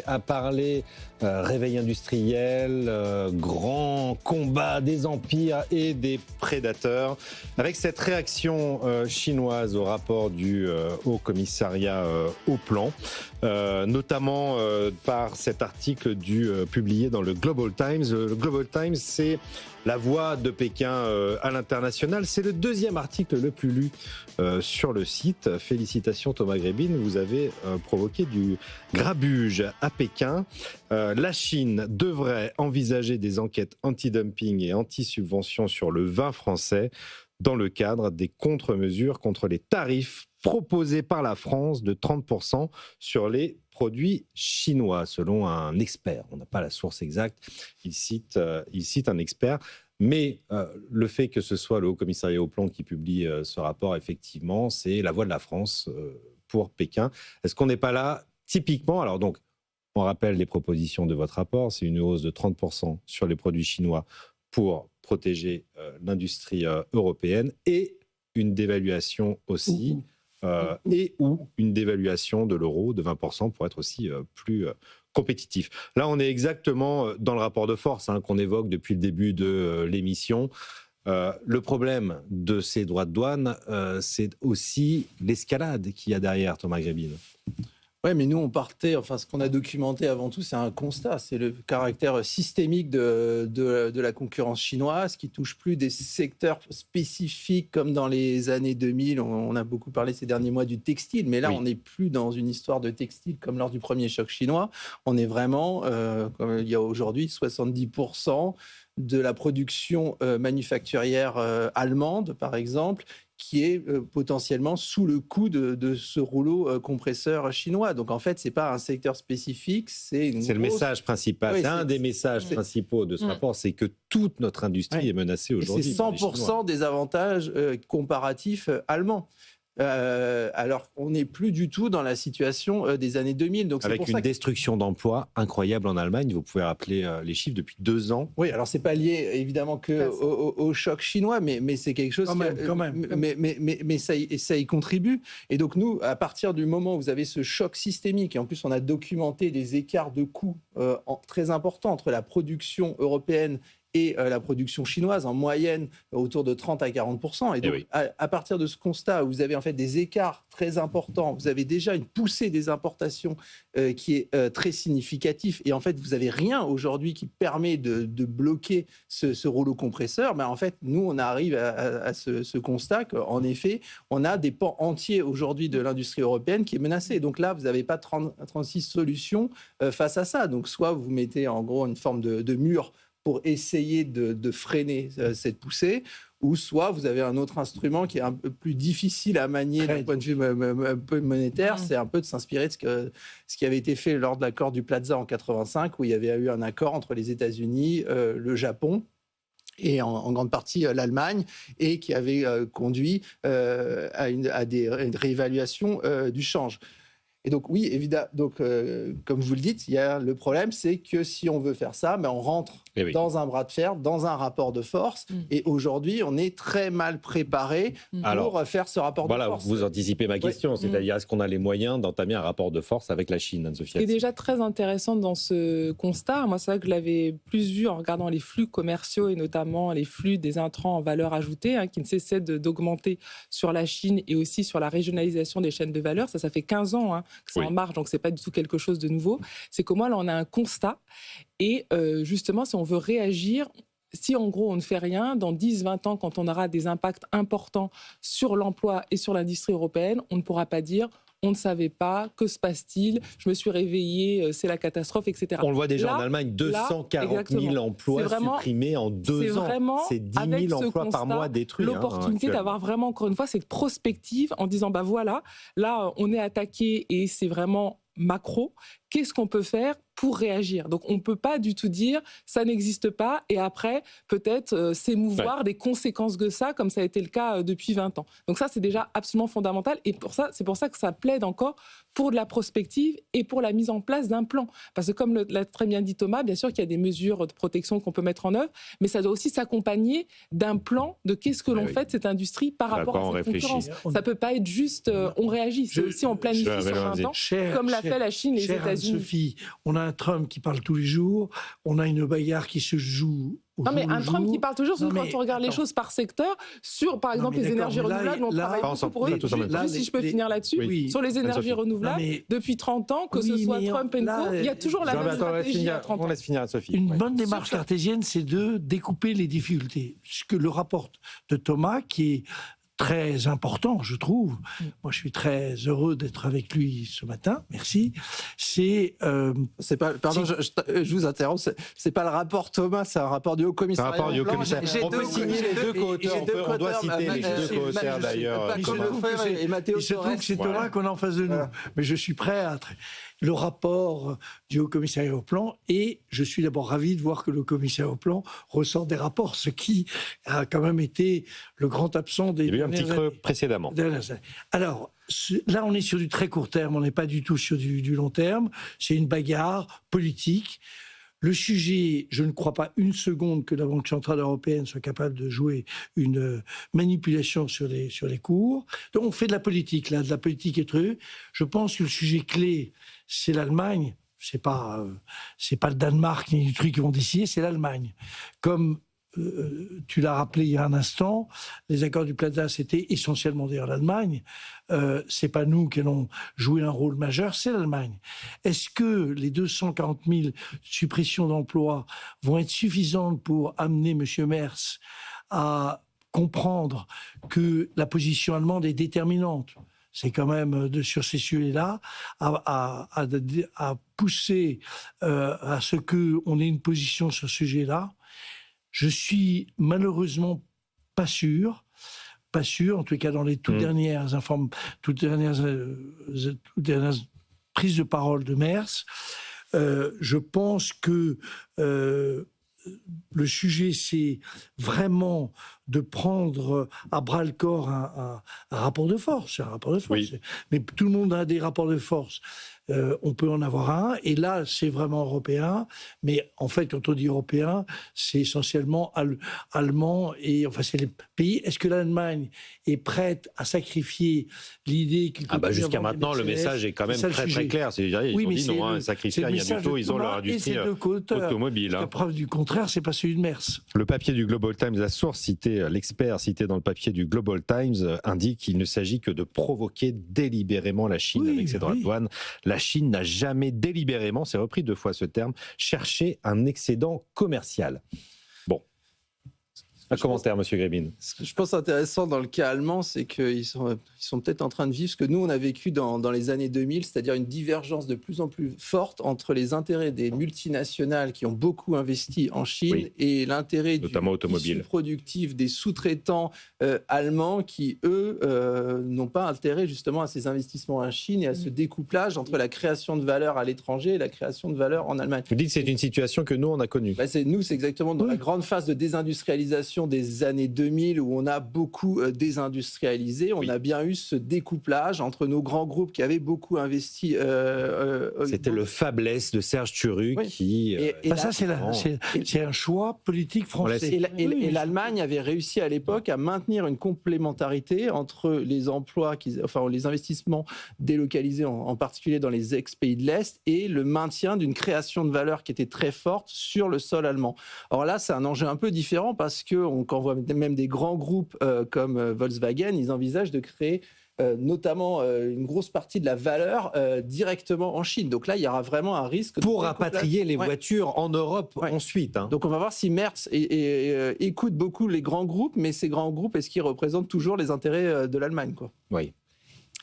À parler réveil industriel, grand combat des empires et des prédateurs. Avec cette réaction chinoise au rapport du Haut Commissariat au Plan, notamment par cet article publié dans le Global Times. Le Global Times, c'est la voix de Pékin à l'international. C'est le deuxième article le plus lu sur le site. Félicitations Thomas Grébin, vous avez provoqué du grabuge à Pékin. La Chine devrait envisager des enquêtes anti-dumping et anti-subvention sur le vin français dans le cadre des contre-mesures contre les tarifs proposés par la France de 30% sur les produits chinois, selon un expert. On n'a pas la source exacte, il cite un expert. Mais le fait que ce soit le Haut Commissariat au Plan qui publie ce rapport, effectivement, c'est la voix de la France pour Pékin. Est-ce qu'on n'est pas là, typiquement, alors donc, on rappelle les propositions de votre rapport, c'est une hausse de 30% sur les produits chinois pour protéger l'industrie européenne et une dévaluation aussi, ou une dévaluation de l'euro de 20% pour être aussi plus compétitif. Là, on est exactement dans le rapport de force qu'on évoque depuis le début de l'émission. Le problème de ces droits de douane, c'est aussi l'escalade qu'il y a derrière, Thomas Grébin. Oui, mais nous, on partait, ce qu'on a documenté avant tout, c'est un constat, c'est le caractère systémique de la concurrence chinoise qui touche plus des secteurs spécifiques comme dans les années 2000. On a beaucoup parlé ces derniers mois du textile, mais là, on n'est plus dans une histoire de textile comme lors du premier choc chinois. On est vraiment, comme il y a aujourd'hui, 70% de la production manufacturière allemande, par exemple, qui est potentiellement sous le coup de ce rouleau compresseur chinois. Donc en fait, ce n'est pas un secteur spécifique, c'est le message principal. Oui, c'est un des messages principaux de ce rapport, c'est que toute notre industrie est menacée aujourd'hui. C'est 100% des avantages comparatifs allemands. Alors on n'est plus du tout dans la situation des années 2000. Donc avec une destruction d'emplois incroyable en Allemagne, vous pouvez rappeler les chiffres depuis 2 ans. Oui, alors c'est pas lié évidemment au choc chinois, mais c'est quelque chose quand même. Mais ça y contribue. Et donc nous, à partir du moment où vous avez ce choc systémique, et en plus on a documenté des écarts de coûts très importants entre la production européenne et la production chinoise, en moyenne, autour de 30 à 40%. Et donc, à partir de ce constat, où vous avez en fait des écarts très importants, vous avez déjà une poussée des importations qui est très significative. Et en fait, vous n'avez rien aujourd'hui qui permet de bloquer ce rouleau compresseur. Mais en fait, nous, on arrive à ce constat qu'en effet, on a des pans entiers aujourd'hui de l'industrie européenne qui est menacée. Donc là, vous n'avez pas 36 solutions face à ça. Donc soit vous mettez en gros une forme de mur pour essayer de freiner cette poussée, ou soit vous avez un autre instrument qui est un peu plus difficile à manier d'un point de vue un peu monétaire, c'est un peu de s'inspirer de ce qui avait été fait lors de l'accord du Plaza en 85, où il y avait eu un accord entre les États-Unis, le Japon, et en grande partie l'Allemagne, et qui avait conduit à une réévaluation du change. Et donc oui, évidemment, comme vous le dites, il y a le problème, c'est que si on veut faire ça, on rentre dans un bras de fer, dans un rapport de force. Et aujourd'hui, on est très mal préparé pour faire ce rapport de force. Voilà, vous anticipez ma question, c'est-à-dire est-ce qu'on a les moyens d'entamer un rapport de force avec la Chine, Anne-Sophie? Ce qui est déjà très intéressant dans ce constat, moi c'est vrai que je l'avais plus vu en regardant les flux commerciaux et notamment les flux des intrants en valeur ajoutée qui ne cessaient d'augmenter sur la Chine et aussi sur la régionalisation des chaînes de valeur. Ça fait 15 ans que c'est en marche, donc c'est pas du tout quelque chose de nouveau. C'est qu'au moins là on a un constat et justement si on veut réagir, si en gros on ne fait rien, dans 10-20 ans quand on aura des impacts importants sur l'emploi et sur l'industrie européenne, on ne pourra pas dire on ne savait pas, que se passe-t-il, je me suis réveillé, c'est la catastrophe, etc. On le voit déjà en Allemagne, 240 000 emplois supprimés en 2 ans. C'est 10 000 emplois par mois détruits. L'opportunité d'avoir vraiment, encore une fois, cette prospective en disant, voilà, là, on est attaqué et c'est vraiment macro. Qu'est-ce qu'on peut faire pour réagir? Donc, on ne peut pas du tout dire ça n'existe pas et après, peut-être s'émouvoir des conséquences de ça, comme ça a été le cas depuis 20 ans. Donc ça, c'est déjà absolument fondamental et c'est pour ça que ça plaide encore pour de la prospective et pour la mise en place d'un plan. Parce que comme l'a très bien dit Thomas, bien sûr qu'il y a des mesures de protection qu'on peut mettre en œuvre, mais ça doit aussi s'accompagner d'un plan de qu'est-ce que l'on fait de cette industrie par rapport à cette concurrence. Ça ne peut pas être juste on réagit, c'est aussi on planifie sur 20 ans, comme l'a fait la Chine et les États-Unis Sophie, on a un Trump qui parle tous les jours, on a une bagarre qui se joue. Non, mais un Trump qui parle toujours, quand on regarde les choses par secteur, sur par exemple les énergies renouvelables, on travaille beaucoup pour eux. Si je peux finir là-dessus, sur les énergies renouvelables, depuis 30 ans, que ce soit Trump et Co, il y a toujours la même stratégie à 30 ans. On laisse finir Sophie. Une bonne démarche cartésienne, c'est de découper les difficultés. Ce que le rapport de Thomas, qui est très important, je trouve. Moi, je suis très heureux d'être avec lui ce matin. Merci. C'est pas. Pardon, je vous interromps. C'est pas le rapport Thomas, c'est un rapport du Haut Commissariat. Un rapport du Haut Commissariat. On peut signer les deux co-auteurs. On doit citer les deux co-auteurs d'ailleurs. Il se trouve que c'est Thomas qu'on a en face de nous. Mais je suis prêt à le rapport du Haut Commissariat au plan, et je suis d'abord ravi de voir que le Commissariat au plan ressort des rapports, ce qui a quand même été le grand absent des dernières années. Il y a eu un petit creux précédemment. Alors, là, on est sur du très court terme, on n'est pas du tout sur du long terme, c'est une bagarre politique. Le sujet, je ne crois pas une seconde que la Banque Centrale Européenne soit capable de jouer une manipulation sur les cours. Donc on fait de la politique, là, de la politique étrue. Je pense que le sujet clé, c'est l'Allemagne. C'est pas le Danemark ni du truc qui vont décider, c'est l'Allemagne. Comme tu l'as rappelé il y a un instant, les accords du Plaza, c'était essentiellement d'ailleurs l'Allemagne. C'est pas nous qui allons jouer un rôle majeur, c'est l'Allemagne. Est-ce que les 240 000 suppressions d'emplois vont être suffisantes pour amener M. Merz à comprendre que la position allemande est déterminante? C'est quand même sur ces sujets-là à pousser à ce qu'on ait une position sur ce sujet-là. Je suis malheureusement pas sûr, en tout cas dans les toutes dernières prises de parole de Merz. Je pense que le sujet, c'est vraiment de prendre à bras-le-corps un rapport de force. Oui. Mais tout le monde a des rapports de force. On peut en avoir un, et là, c'est vraiment européen. Mais en fait, quand on dit européen, c'est essentiellement allemand, et enfin, c'est les pays. Est-ce que l'Allemagne est prête à sacrifier l'idée qu'il jusqu'à maintenant, le message est quand même très clair. Ils ont dit non, sacrifier rien du tout. Ils ont leur industrie automobile. La preuve du contraire, c'est pas celui de Merz. Le papier du Global Times, la source citée, l'expert cité dans le papier du Global Times, indique qu'il ne s'agit que de provoquer délibérément la Chine avec ses droits de douane. La Chine n'a jamais délibérément, c'est repris 2 fois ce terme, cherché un excédent commercial. Bon. Un commentaire, Monsieur Grébin. Ce que je pense intéressant dans le cas allemand, c'est qu'ils sont peut-être en train de vivre ce que nous, on a vécu dans les années 2000, c'est-à-dire une divergence de plus en plus forte entre les intérêts des multinationales qui ont beaucoup investi en Chine et l'intérêt du tissu productif des sous-traitants allemands qui, eux, n'ont pas intérêt justement à ces investissements en Chine et à ce découplage entre la création de valeur à l'étranger et la création de valeur en Allemagne. Vous dites que c'est une situation que nous, on a connue. Nous, c'est exactement dans la grande phase de désindustrialisation des années 2000 où on a beaucoup désindustrialisé, on a bien eu ce découplage entre nos grands groupes qui avaient beaucoup investi. C'était le faiblesse de Serge Tchuruk qui... c'est un choix politique français. Et l'Allemagne avait réussi à l'époque à maintenir une complémentarité entre les emplois, les investissements délocalisés, en particulier dans les ex-pays de l'Est, et le maintien d'une création de valeur qui était très forte sur le sol allemand. Or là, c'est un enjeu un peu différent parce que quand on voit même des grands groupes comme Volkswagen, ils envisagent de créer notamment une grosse partie de la valeur directement en Chine. Donc là, il y aura vraiment un risque... Pour rapatrier les voitures en Europe ensuite. Donc on va voir si Merz écoute beaucoup les grands groupes, mais ces grands groupes, est-ce qu'ils représentent toujours les intérêts de l'Allemagne, quoi ? Oui.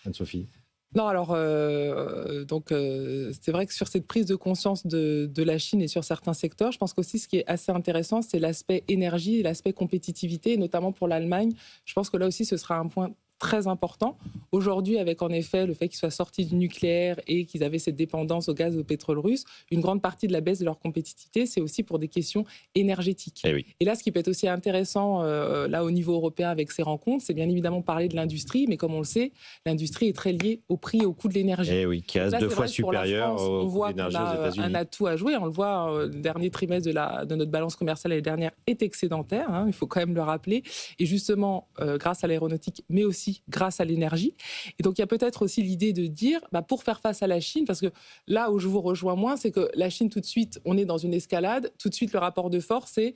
Anne-Sophie ? Non, alors, c'est vrai que sur cette prise de conscience de la Chine et sur certains secteurs, je pense qu'aussi ce qui est assez intéressant, c'est l'aspect énergie et l'aspect compétitivité, et notamment pour l'Allemagne. Je pense que là aussi, ce sera un point très important. Aujourd'hui, avec en effet le fait qu'ils soient sortis du nucléaire et qu'ils avaient cette dépendance au gaz et au pétrole russe, une grande partie de la baisse de leur compétitivité, c'est aussi pour des questions énergétiques. Et là, ce qui peut être aussi intéressant là au niveau européen avec ces rencontres, c'est bien évidemment parler de l'industrie, mais comme on le sait, l'industrie est très liée au prix et au coût de l'énergie. Qui reste 2 fois supérieur au coût de l'énergie aux États-Unis. Un atout à jouer, on le voit, le dernier trimestre de notre balance commerciale l'année dernière est excédentaire, il faut quand même le rappeler. Et justement, grâce à l'aéronautique, mais aussi aussi grâce à l'énergie. Et donc, il y a peut-être aussi l'idée de dire, pour faire face à la Chine, parce que là où je vous rejoins moins, c'est que la Chine, tout de suite, on est dans une escalade. Tout de suite, le rapport de force, c'est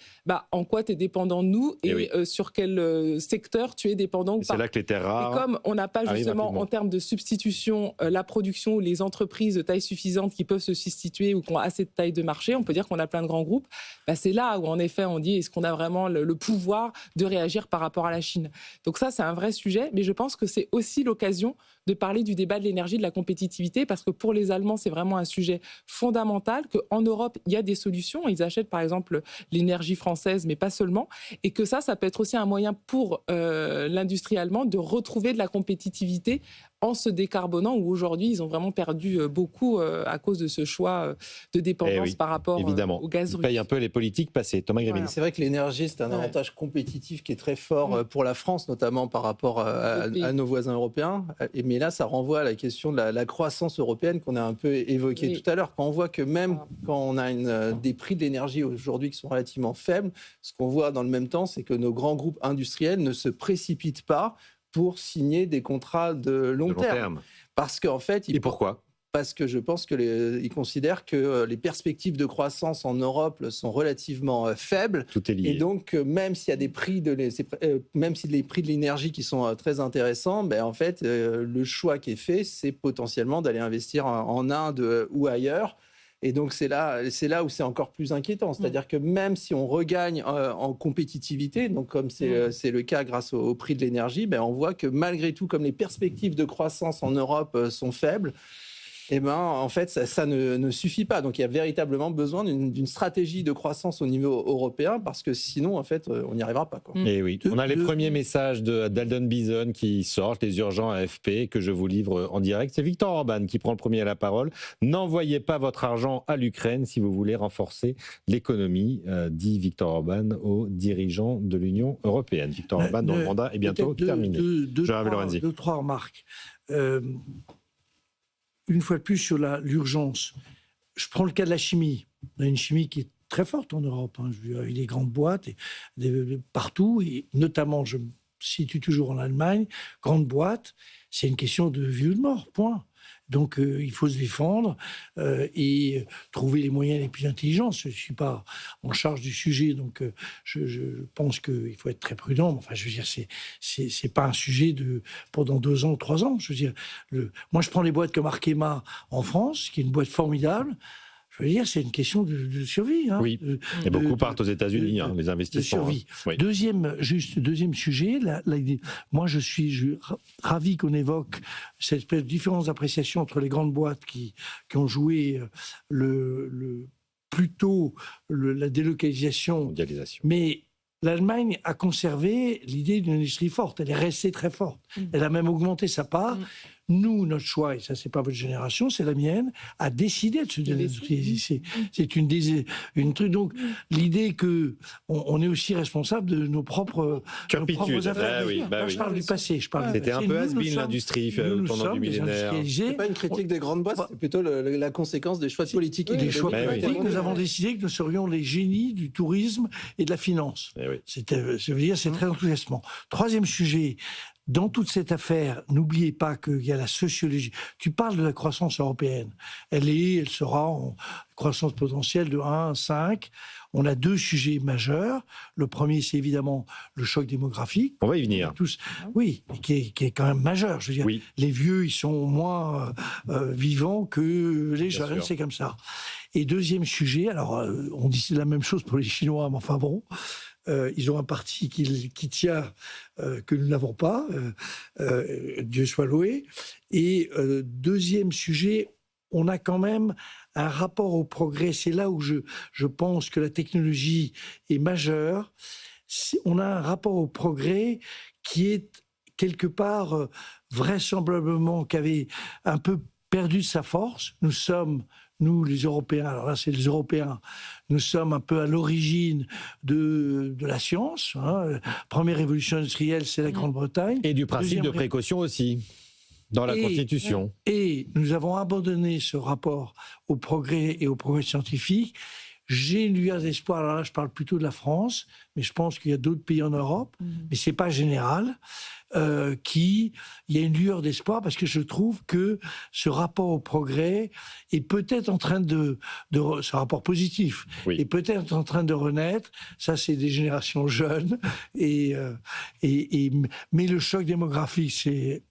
en quoi tu es dépendant de nous et sur quel secteur tu es dépendant ou pas. C'est là que les terres rares. Et comme on n'a pas justement, en termes de substitution, la production ou les entreprises de taille suffisante qui peuvent se substituer ou qui ont assez de taille de marché, on peut dire qu'on a plein de grands groupes. C'est là où, en effet, on dit est-ce qu'on a vraiment le pouvoir de réagir par rapport à la Chine. Donc ça, c'est un vrai sujet, mais je pense que c'est aussi l'occasion de parler du débat de l'énergie, de la compétitivité, parce que pour les Allemands, c'est vraiment un sujet fondamental, qu'en Europe, il y a des solutions. Ils achètent, par exemple, l'énergie française, mais pas seulement, et que ça peut être aussi un moyen pour l'industrie allemande de retrouver de la compétitivité en se décarbonant, où aujourd'hui, ils ont vraiment perdu beaucoup à cause de ce choix de dépendance par rapport au gaz russe. Ils payent un peu les politiques passées. Thomas Grévin. Voilà. C'est vrai que l'énergie, c'est un avantage compétitif qui est très fort pour la France, notamment par rapport à nos voisins européens. Mais là, ça renvoie à la question de la croissance européenne qu'on a un peu évoquée tout à l'heure. Quand on voit que même quand on a des prix de l'énergie aujourd'hui qui sont relativement faibles, ce qu'on voit dans le même temps, c'est que nos grands groupes industriels ne se précipitent pas pour signer des contrats de long terme. Parce qu'en fait... Et pourquoi ? Parce que je pense qu'ils considèrent que les perspectives de croissance en Europe sont relativement faibles. Tout est lié. Et donc, même s'il y a des prix même si les prix de l'énergie qui sont très intéressants, en fait, le choix qui est fait, c'est potentiellement d'aller investir en Inde ou ailleurs. Et donc, c'est là où c'est encore plus inquiétant. C'est-à-dire que même si on regagne en compétitivité, donc comme c'est le cas grâce au prix de l'énergie, on voit que malgré tout, comme les perspectives de croissance en Europe sont faibles, en fait, ça ne suffit pas. Donc, il y a véritablement besoin d'une stratégie de croissance au niveau européen, parce que sinon, en fait, on n'y arrivera pas. Et oui, on a les premiers messages d'Aldon Bison qui sortent, les urgents AFP, que je vous livre en direct. C'est Viktor Orban qui prend le premier à la parole. N'envoyez pas votre argent à l'Ukraine si vous voulez renforcer l'économie, dit Viktor Orban aux dirigeants de l'Union européenne. Viktor Orban, dont le mandat est bientôt terminé. Deux, trois remarques. Une fois de plus sur l'urgence, je prends le cas de la chimie. On a une chimie qui est très forte en Europe, avec des grandes boîtes partout, et notamment, je me situe toujours en Allemagne, grandes boîtes, c'est une question de vie ou de mort, point. Donc, il faut se défendre et trouver les moyens les plus intelligents. Je ne suis pas en charge du sujet, donc je pense qu'il faut être très prudent. Enfin, je veux dire, c'est pas un sujet pendant 2 ans ou 3 ans. Je veux dire, moi, je prends les boîtes comme Arkema en France, qui est une boîte formidable. Je veux dire, c'est une question de survie. Oui, et beaucoup partent aux États-Unis, les investissements. De survie. Oui. Deuxième sujet, moi je suis ravi qu'on évoque cette espèce de différence d'appréciation entre les grandes boîtes qui ont joué plutôt la délocalisation. Mondialisation. Mais l'Allemagne a conservé l'idée d'une industrie forte. Elle est restée très forte. Elle a même augmenté sa part. Nous, notre choix, et ça, c'est pas votre génération, c'est la mienne, a décidé de se désindustrialiser. C'est une truc. Donc, l'idée que on est aussi responsable de nos propres affaires. Je parle du passé. C'était un peu has-been l'industrie pendant du millénaire. C'est pas une critique des grandes boîtes, c'est plutôt la conséquence des choix politiques. Des choix politiques. Nous avons décidé que nous serions les génies du tourisme et de la finance. Je veux dire, c'est très enthousiasmant. Troisième sujet. Dans toute cette affaire, n'oubliez pas qu'il y a la sociologie. Tu parles de la croissance européenne. Elle sera en croissance potentielle de 1 à 5. On a 2 sujets majeurs. Le premier, c'est évidemment le choc démographique. On va y venir. Oui, qui est quand même majeur. Je veux dire, les vieux, ils sont moins vivants que les jeunes, c'est comme ça. Et deuxième sujet, alors on dit la même chose pour les Chinois, mais enfin bon... ils ont un parti qui tient, que nous n'avons pas, Dieu soit loué. Et deuxième sujet, on a quand même un rapport au progrès. C'est là où je pense que la technologie est majeure. On a un rapport au progrès qui est quelque part vraisemblablement, qui avait un peu perdu de sa force. Nous, les Européens, alors là, c'est les Européens, nous sommes un peu à l'origine de la science. Première révolution industrielle, c'est la Grande-Bretagne. Et du principe de précaution aussi, dans la Constitution. Et nous avons abandonné ce rapport au progrès et au progrès scientifique J'ai une lueur d'espoir. Alors là, je parle plutôt de la France, mais je pense qu'il y a d'autres pays en Europe, mais c'est pas général. Il y a une lueur d'espoir parce que je trouve que ce rapport au progrès est peut-être en train ce rapport positif, est peut-être en train de renaître. Ça, c'est des générations jeunes. Mais le choc démographique, c'est